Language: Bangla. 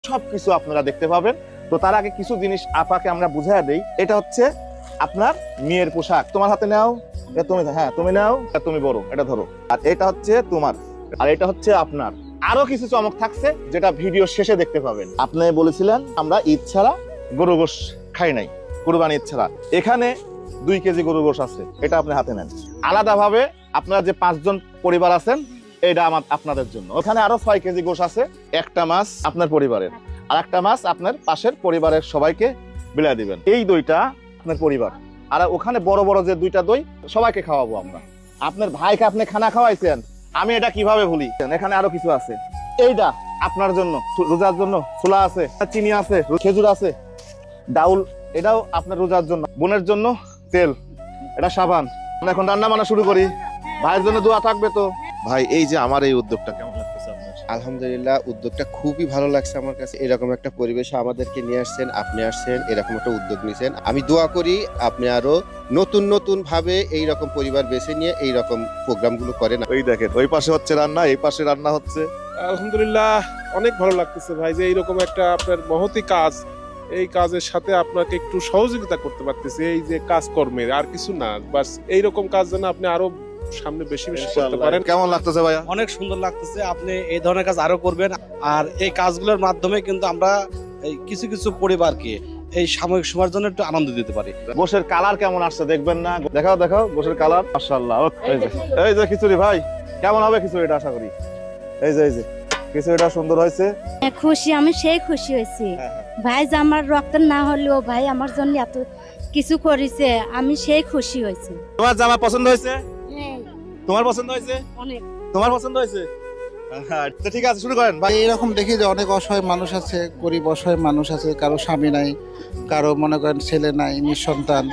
সবকিছু আপনারা দেখতে পাবেন। তো তার আগে কিছু জিনিস আপাকে আমরা বুঝাইয়া দেই। এটা হচ্ছে আপনার মেয়ের পোশাক। তোমার হাতে নাও, এটা তুমি, হ্যাঁ তুমি নাও, এটা তুমি বড়, এটা ধরো। আর এটা হচ্ছে তোমার, আর এটা হচ্ছে আপনার। আরো কিছু চমক থাকছে যেটা ভিডিও শেষে দেখতে পাবেন। আপনি বলেছিলেন আমরা ঈদ ছাড়া গরু গোশ খাই নাই, কুরবানি ঈদ ছাড়া। এখানে 2 কেজি গরু গোশ আছে, এটা আপনি হাতে নেন। আলাদাভাবে আপনারা যে 5 জন পরিবার আছেন, এটা আপনাদের জন্য। ওখানে আরো 6 কেজি গোশ আছে। একটা মাছ আপনার পরিবারের, আর একটা মাছ আপনার পাশের পরিবারের সবাইকে বিলাই দিবেন। এই দইটা আপনার পরিবার, আর ওখানে বড় বড় যে 2টা দই সবাইকে খাওয়াবো আমরা। আপনার ভাইকে আপনি খানা খাওয়াইছেন, আমি এটা কিভাবে ভুলি। এখানে আরো কিছু আছে, এইটা আপনার জন্য, রোজার জন্য ছোলা আছে, চিনি আছে, খেজুর আছে, ডাউল, এটাও আপনার রোজার জন্য। বোনের জন্য তেল, এটা সাবান। আমরা এখন রান্না বান্না শুরু করি। ভাইয়ের জন্য দোয়া থাকবে তো। ভাই, এই যে আমার এই উদ্যোগটা কেমন লাগতেছে আপনার? আলহামদুলিল্লাহ, উদ্যোগটা খুবই ভালো লাগছে আমার কাছে। এরকম একটা পরিবেশে আমাদেরকে নিয়ে আসছেন, আপনি আসছেন, এরকম একটা উদ্যোগ নিয়েছেন। আমি দোয়া করি আপনি আরো নতুন নতুন ভাবে এইরকম পরিবার বেছে নিয়ে এইরকম প্রোগ্রামগুলো করেন। ওই দেখেন, ওই পাশে হচ্ছে রান্না, এই পাশে রান্না হচ্ছে। আলহামদুলিল্লাহ, অনেক ভালো লাগতেছে ভাই যে এইরকম একটা আপনার মহতি কাজ, এই কাজের সাথে আপনাকে একটু সহযোগিতা করতে পারতেছি। এই যে কাজকর্মের আর কিছু না, বাস এইরকম কাজ যেন আপনি আরো সামনে বেশি বেশি করতে পারেন। কেমন লাগতেছে ভাইয়া? অনেক সুন্দর লাগতেছে। আপনি এই ধরনের কাজ আরো করবেন, আর এই কাজগুলোর মাধ্যমে কিন্তু আমরা এই কিছু কিছু পরিবারকে এই সাময়িক সময়ের জন্য একটু আনন্দ দিতে পারি। গোশের কালার কেমন আসছে দেখবেন না? দেখাও দেখাও গোশের কালার, মাশাআল্লাহ। এই যে খিচুড়ি ভাই, কেমন হবে খিচুড়িটা? আশা করি এই যে খিচুড়িটা সুন্দর হয়েছে। খুশি, আমি সেই খুশি হয়েছি। ভাই যে আমার রক্তের না হলেও ভাই আমার জন্য এত কিছু করেছে, আমি সেই খুশি হয়েছি। তোমার জামা পছন্দ হয়েছে? তোমার পছন্দ হয়েছে? অনেক। তোমার পছন্দ হয়েছে? তো ঠিক আছে, শুরু করেন ভাই। এইরকম দেখি যে অনেক অসহায় মানুষ আছে, গরিব অসহায় মানুষ আছে, কারো স্বামী নাই, কারো মনে করেন ছেলে নাই, নিঃসন্তান।